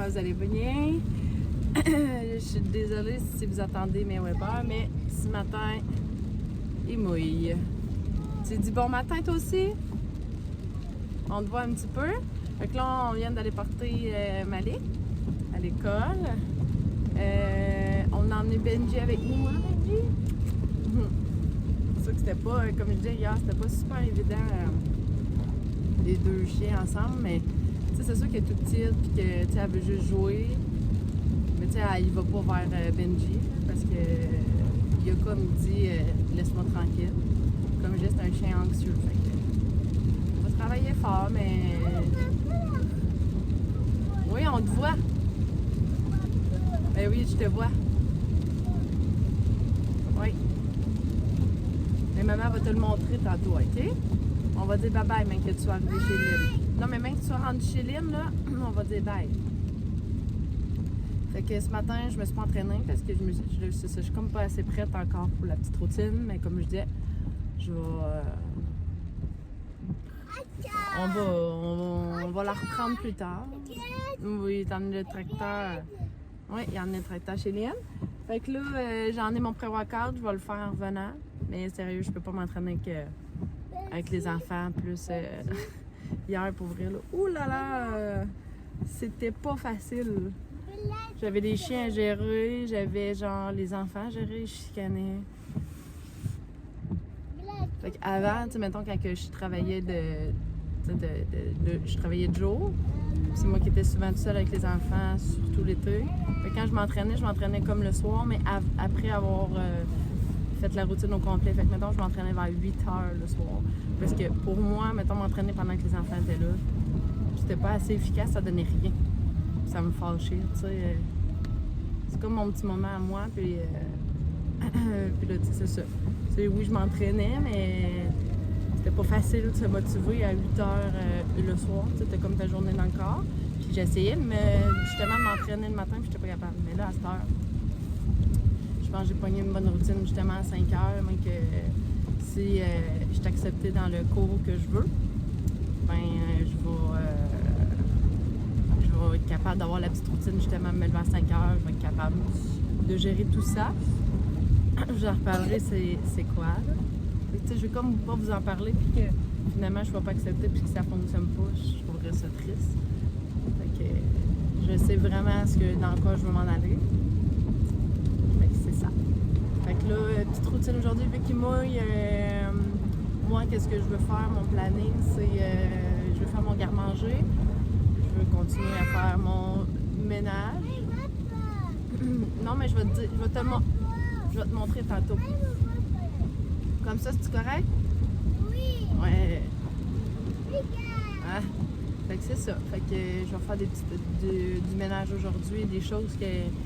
j'espère que vous allez bien. Je suis désolée si vous attendez mes Weber, mais ce matin, il mouille. Tu dis bon matin toi aussi? On te voit un petit peu. Fait que là, on vient d'aller porter Malik à l'école. On a emmené Benji avec nous, hein Benji? C'est sûr que c'était pas, comme je disais hier, c'était pas super évident les deux chiens ensemble, mais c'est sûr qu'elle est toute petite et qu'elle veut juste jouer. Mais tu sais, elle va pas vers Benji parce que il a comme dit laisse-moi tranquille. Comme je dis, c'est un chien anxieux. Fait que, on va travailler fort, mais. Oui, on te voit. Ben oui, je te vois. Oui. Mais maman va te le montrer tantôt, OK? On va dire bye-bye, même que tu sois arrivé chez Lynn. Non, mais même que tu sois rendu chez Lynn, là, on va dire bye. Fait que ce matin, je me suis pas entraînée parce que je suis comme pas assez prête encore pour la petite routine. Mais comme je disais, je vais... on va la reprendre plus tard. Oui, t'as emmené le tracteur. Oui, il a emmené le tracteur chez Lynn. Fait que là, j'en ai mon pré-workout, je vais le faire en revenant. Mais sérieux, je peux pas m'entraîner avec les enfants. Plus hier, pour vrai, là. Ouh là là! C'était pas facile. J'avais des chiens à gérer, j'avais genre les enfants à gérer, je chicanais. Fait qu'avant, tu sais, mettons, quand je travaillais je travaillais de jour. C'est moi qui étais souvent toute seule avec les enfants, surtout l'été. Fait que quand je m'entraînais comme le soir, mais après avoir fait la routine au complet. Fait que, mettons, je m'entraînais vers 8 heures le soir. Parce que pour moi, mettons, m'entraîner pendant que les enfants étaient là, c'était pas assez efficace, ça donnait rien. Ça me fâchait, tu sais. C'est comme mon petit moment à moi, puis là, tu sais, c'est ça. T'sais, oui, je m'entraînais, mais c'était pas facile de se motiver à 8 heures le soir. C'était comme ta journée dans le corps. Puis j'essayais justement de m'entraîner le matin, puis j'étais pas capable. Mais là, à cette heure, je pense que j'ai pogné une bonne routine justement à 5 heures, même que si je suis acceptée dans le cours que je veux, ben je vais être capable d'avoir la petite routine justement, me lever à 5 heures, je vais être capable de gérer tout ça. Je leur reparlerai c'est quoi, là. Je vais comme pas vous en parler, puis que finalement je ne vais pas accepter, puis que ça fonctionne pas, je trouverais ça triste. Fait que je sais vraiment dans quoi je veux m'en aller. Fait que c'est ça. Fait que là, petite routine aujourd'hui, vu qu'il mouille, moi, qu'est-ce que je veux faire? Mon planning, c'est je veux faire mon garde-manger. Je veux continuer à faire mon ménage. Non, mais je vais te montrer tantôt. Comme ça, c'est correct? Oui. Ouais. Ah. Fait que c'est ça. Fait que je vais faire du ménage aujourd'hui, des choses que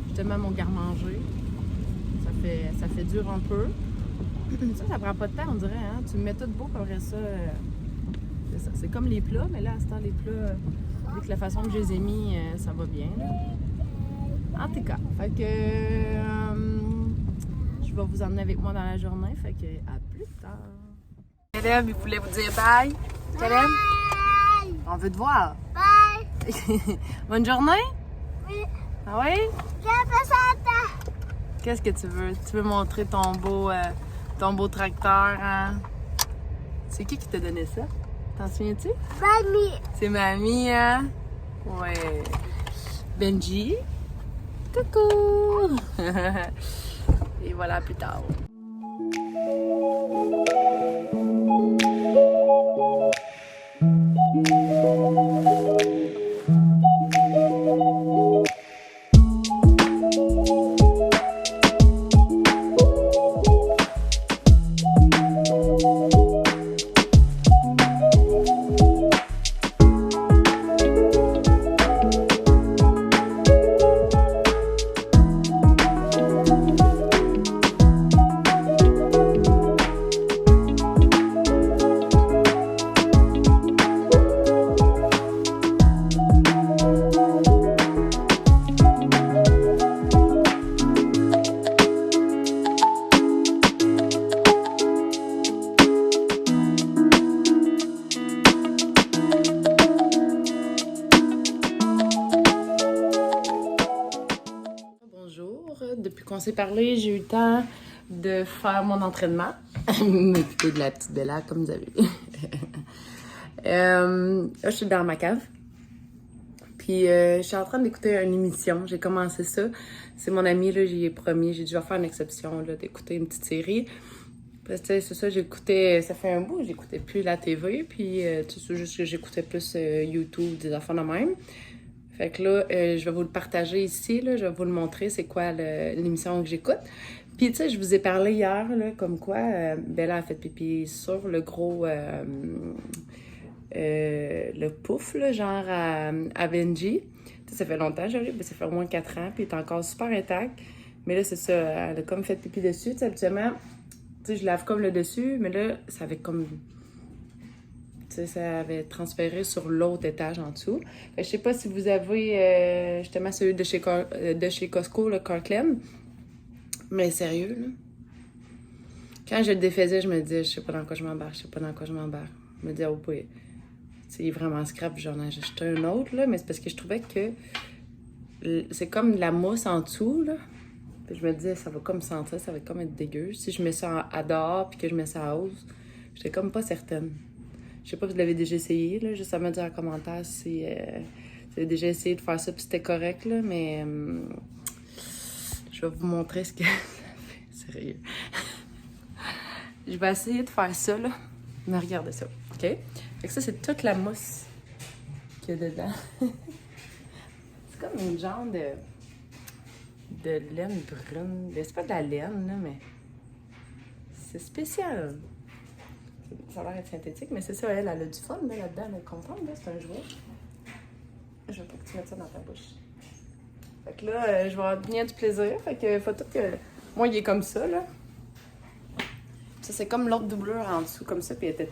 justement mon garde-manger. Ça fait dur un peu. Ça prend pas de temps, on dirait, hein? Tu me mets tout beau, après ça. C'est ça. C'est comme les plats, mais là, à ce temps, les plats, avec la façon que je les ai mis, ça va bien, là. En tout cas, fait que je vais vous emmener avec moi dans la journée, fait que à plus tard. Caleb, il voulait vous dire bye. Caleb? Bye! On veut te voir. Bye! Bonne journée? Oui. Ah oui? Qu'est-ce que tu veux? Tu veux montrer ton beau tracteur, hein? C'est qui t'a donné ça? T'en souviens-tu? Mamie! C'est mamie, hein? Ouais. Benji? Coucou! Et voilà, plus tard. qu'on s'est parlé, j'ai eu le temps de faire mon entraînement. M'occuper de la petite Bella, comme vous avez vu. Là, je suis dans ma cave. Puis, je suis en train d'écouter une émission. J'ai commencé ça. C'est mon ami, là, j'y ai promis. J'ai dû faire une exception, là, d'écouter une petite série. Parce que, c'est ça, j'écoutais... Ça fait un bout, j'écoutais plus la TV. Puis, c'est juste que j'écoutais plus YouTube, des affaires de même. Fait que là, je vais vous le partager ici, là. Je vais vous le montrer, c'est quoi l'émission que j'écoute. Puis, tu sais, je vous ai parlé hier, là, comme quoi Bella a fait pipi sur le gros... le pouf, là, genre à Benji. Ça fait longtemps, j'arrive, ça fait au moins 4 ans, puis il est encore super intact. Mais là, c'est ça, elle a comme fait pipi dessus. Tu sais, habituellement, tu sais, je lave comme le dessus, mais là, ça avait comme... Tu sais, ça avait transféré sur l'autre étage en dessous. Fait que je sais pas si vous avez justement celui de chez Costco, le Kirkland. Mais sérieux, là. Quand je le défaisais, je me disais, je sais pas dans quoi je m'embarque, je sais pas dans quoi je m'embarque. Je me disais, oh, oui. C'est vraiment scrap, j'en ai acheté un autre, là, mais c'est parce que je trouvais que c'est comme de la mousse en dessous, là. Puis je me disais, ça va comme sentir, ça va comme être dégueu. Si je mets ça à dehors puis que je mets ça à hausse, j'étais comme pas certaine. Je sais pas si vous l'avez déjà essayé, là, juste à me dire en commentaire si vous avez déjà essayé de faire ça puis c'était correct, là, mais je vais vous montrer ce que ça fait, sérieux. Je vais essayer de faire ça, là. Mais regardez ça, OK? Fait que ça, c'est toute la mousse qu'il y a dedans. C'est comme une genre de laine brune. C'est pas de la laine, là, mais c'est spécial. Ça a l'air d'être synthétique, mais c'est ça, elle a du fun là, là-dedans. Elle est contente, là, c'est un jouet. Je veux pas que tu mettes ça dans ta bouche. Fait que là, je vais avoir bien du plaisir. Fait que faut tout que... Moi, il est comme ça, là. Ça, c'est comme l'autre doublure en dessous, comme ça, puis elle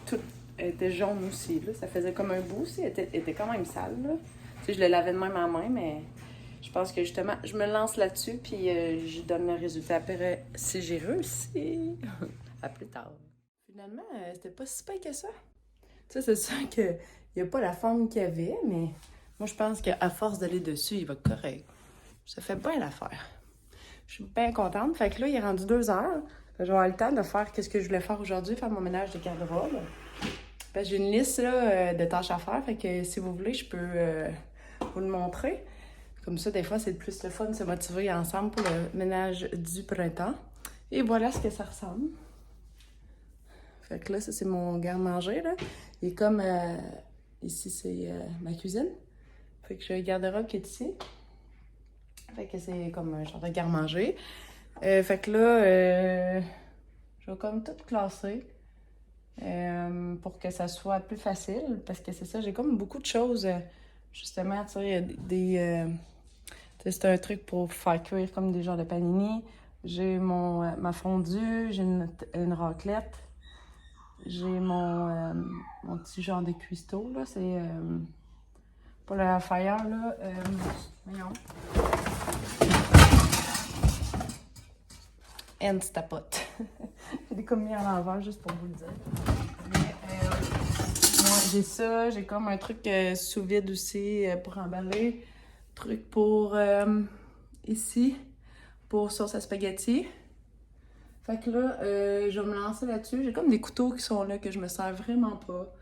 était jaune aussi, là. Ça faisait comme un bout aussi. Elle était quand même sale, là. Tu sais, je le lavais de même en main, mais je pense que justement, je me lance là-dessus, puis je donne le résultat après si j'ai réussi. À plus tard. Finalement, c'était pas si pire que ça. Tu sais, c'est sûr qu'il n'y a pas la forme qu'il y avait, mais moi, je pense qu'à force d'aller dessus, il va correct. Ça fait bien l'affaire. Je suis bien contente. Fait que là, il est rendu 2 heures. Je vais avoir le temps de faire ce que je voulais faire aujourd'hui, faire mon ménage de garde-robe. J'ai une liste là, de tâches à faire, fait que si vous voulez, je peux vous le montrer. Comme ça, des fois, c'est plus le fun de se motiver ensemble pour le ménage du printemps. Et voilà ce que ça ressemble. Fait que là, ça, c'est mon garde-manger, là. Il est comme... ici, c'est ma cuisine. Fait que j'ai un garde-robe qui est ici. Fait que c'est comme un genre de garde-manger. Fait que là, je vais comme tout classer pour que ça soit plus facile. Parce que c'est ça, j'ai comme beaucoup de choses, justement, tu sais, c'est un truc pour faire cuire comme des genres de panini. J'ai ma fondue, j'ai une raclette. J'ai mon petit genre de cuistot, là. C'est pour le fire, là. Voyons. Instapot. Je l'ai comme mis à l'envers juste pour vous le dire. Mais moi, j'ai ça. J'ai comme un truc sous vide aussi pour emballer. Truc pour ici, pour sauce à spaghetti. Fait que là, je vais me lancer là-dessus. J'ai comme des couteaux qui sont là que je me sers vraiment pas.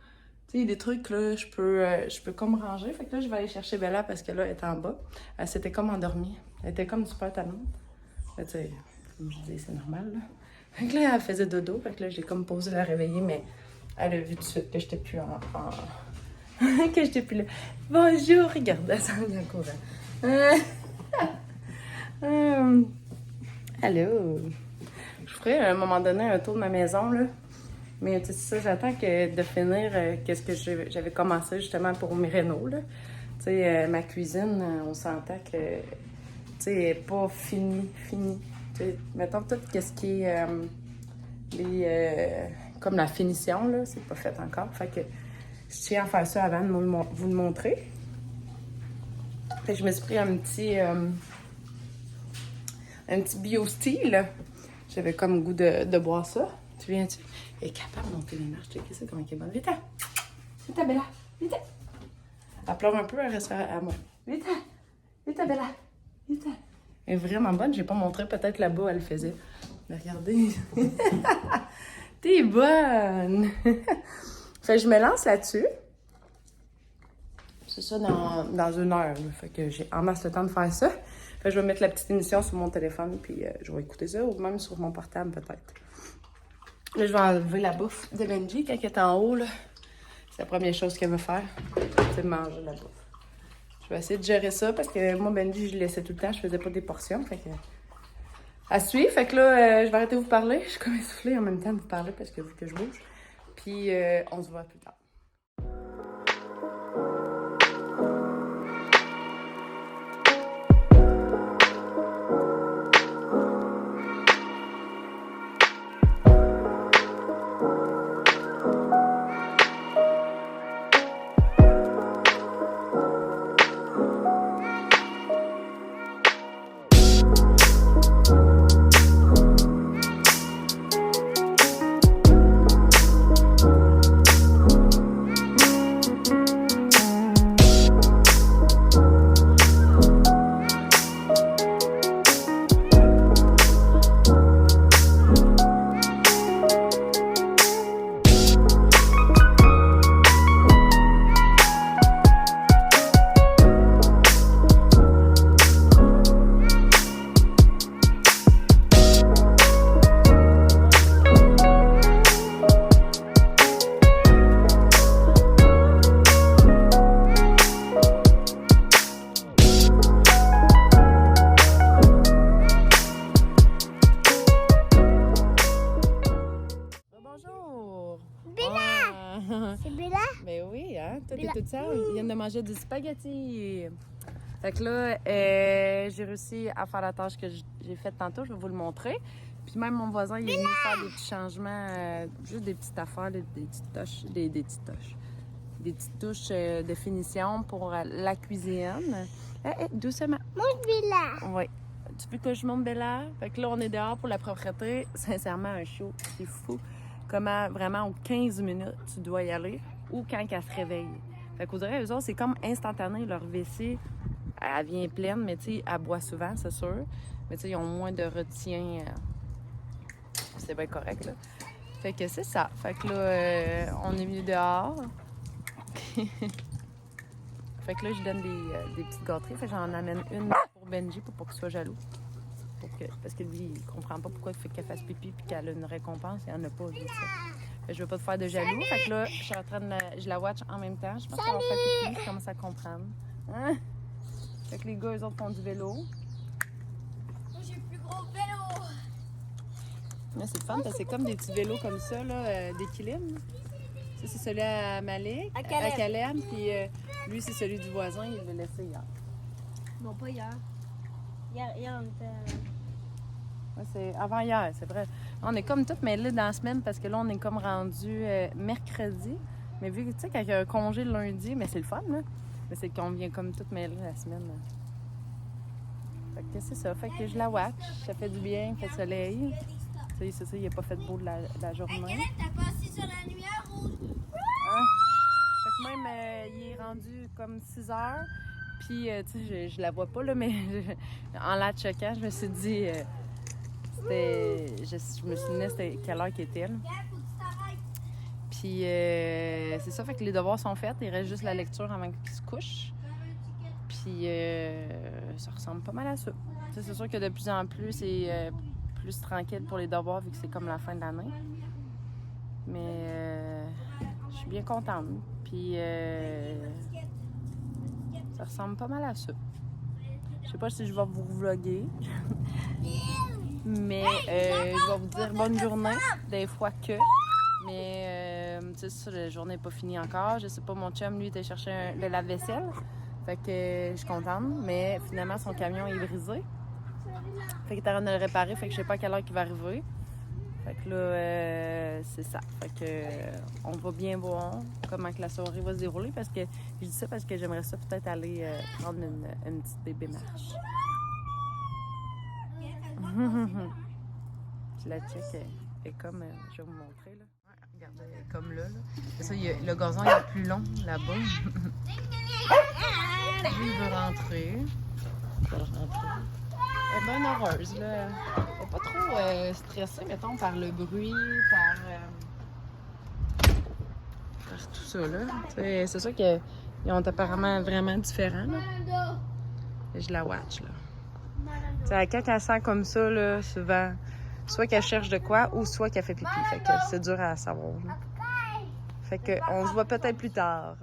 Tu sais, des trucs là, je peux comme ranger. Fait que là, je vais aller chercher Bella parce que là, elle est en bas. Elle s'était comme endormie. Elle était comme super tannante. Tu sais, comme je dis, c'est normal, là. Fait que là, elle faisait dodo. Fait que là, j'ai comme posé la réveiller, mais elle a vu tout de suite que j'étais plus que j'étais plus là. Bonjour, regarde, elle s'en vient en courant. Allô. Je ferai à un moment donné un tour de ma maison, là. Mais tu sais, ça, j'attends de finir qu'est-ce que j'avais commencé justement pour mes rénaux, là. Tu sais, ma cuisine, on s'entend que, tu sais, elle n'est pas finie. Tu sais, mettons tout ce qui est comme la finition, là, c'est pas fait encore. Fait que je tiens à faire ça avant de vous le montrer. Fait que je me suis pris un petit bio-style. J'avais comme goût de boire ça. Tu viens-tu? Elle est capable de monter les marches. Tu sais comment elle est bonne. Vite! Vite, Bella! Vite! Elle pleure un peu, elle reste à moi. Vite! Vite, Bella! Vite! Elle est vraiment bonne. J'ai pas montré. Peut-être là-bas, elle le faisait. Mais regardez. T'es bonne! Fait que je me lance là-dessus. C'est ça dans 1 heure. Là. Fait que j'ai en masse le temps de faire ça. Fait que je vais mettre la petite émission sur mon téléphone, puis je vais écouter ça, ou même sur mon portable peut-être. Là, je vais enlever la bouffe de Benji quand elle est en haut. Là. C'est la première chose qu'elle veut faire, c'est manger la bouffe. Je vais essayer de gérer ça parce que moi, Benji, je le laissais tout le temps, je faisais pas des portions. Fait que. À suivre. Fait que là, je vais arrêter de vous parler. Je suis comme essoufflée en même temps de vous parler parce que vu que je bouge. Puis on se voit plus tard. C'est Bella? Ben oui, hein? Toi, t'es toute seule. Ils viennent de manger du spaghetti. Fait que là, j'ai réussi à faire la tâche que j'ai faite tantôt. Je vais vous le montrer. Puis même mon voisin, il est venu faire des petits changements, juste des petites affaires, des petites touches, des petites touches de finition pour la cuisine. Doucement. Monte Bella! Oui. Tu veux que je monte Bella? Fait que là, on est dehors pour la propreté. Sincèrement, un show, c'est fou. Comment, vraiment, aux 15 minutes, tu dois y aller ou quand elle se réveille. Fait qu'au dirait, eux autres, c'est comme instantané. Leur WC, elle vient pleine, mais tu sais, elle boit souvent, c'est sûr. Mais tu sais, ils ont moins de retien. C'est bien correct, là. Fait que c'est ça. Fait que là, on est venu dehors. Fait que là, je donne des petites gâteries. Fait que j'en amène une pour Benji pour qu'il soit jaloux. Parce que lui, il comprend pas pourquoi il fait qu'elle fasse pipi puis qu'elle a une récompense. Il n'y en a pas, lui, ça. Fait que je veux pas te faire de jaloux. Fait que là, je suis en train de je la watch en même temps. Je pense qu'elle va faire pipi. Je commence à comprendre. Hein? Fait que les gars, eux autres font du vélo. Moi, j'ai le plus gros vélo! Là, c'est le fun parce que c'est comme des petits vélos comme ça, là, d'équilibre. Ça, c'est celui à Malik, à Caleb. Puis lui, c'est celui du voisin. Il l'a laissé hier. Non, pas hier. Hier, on était... Ouais, c'est avant-hier, c'est vrai. On est comme toutes mêlées dans la semaine parce que là, on est comme rendu mercredi. Mais vu que, tu sais, quand il y a un congé le lundi, mais c'est le fun, là. Mais c'est qu'on vient comme toutes mêlées la semaine. Là. Fait que c'est ça. Fait que je la watch. Ça fait du bien, il fait soleil. Tu sais, c'est ça, il n'a pas fait beau de la journée. Caleb, t'as passé sur la lumière rouge? Hein? Fait que même, il est rendu comme 6 heures. Puis, tu sais, je la vois pas, là, mais en la checkant, je me suis dit... je me souvenais c'était quelle heure qu'il était, là. Puis, c'est ça, fait que les devoirs sont faits. Il reste juste la lecture avant qu'il se couche. Puis, ça ressemble pas mal à ça. T'sais, c'est sûr que de plus en plus, c'est plus tranquille pour les devoirs vu que c'est comme la fin de l'année. Mais, je suis bien contente. Puis, ça ressemble pas mal à ça. Je sais pas si je vais vous vlogger. Mais je vais vous dire bonne journée, des fois que. Mais tu sais, ça, la journée n'est pas finie encore. Je sais pas, mon chum, lui, était chercher le lave-vaisselle. Fait que je suis contente. Mais finalement, son camion est brisé. Fait qu'il est en train de le réparer. Fait que je sais pas à quelle heure il va arriver. Fait que là, c'est ça. Fait que on va bien voir comment que la soirée va se dérouler. Parce que je dis ça parce que j'aimerais ça peut-être aller prendre une petite bébé marche. Je la check, elle est comme, je vais vous montrer là. Ouais, regardez, elle est comme là. C'est ça, le gazon il est plus long là-bas. Lui, il veut rentrer. Il veut rentrer. Elle est bien heureuse, là. Elle n'est pas trop stressée, mettons, par le bruit, par tout ça, là. C'est sûr qu'ils ont apparemment vraiment différents, là. Et je la watch, là. T'sais, quand elle sent comme ça, là, souvent, soit qu'elle cherche de quoi ou soit qu'elle fait pipi. Fait que c'est dur à savoir, là. Fait que on se voit peut-être plus tard.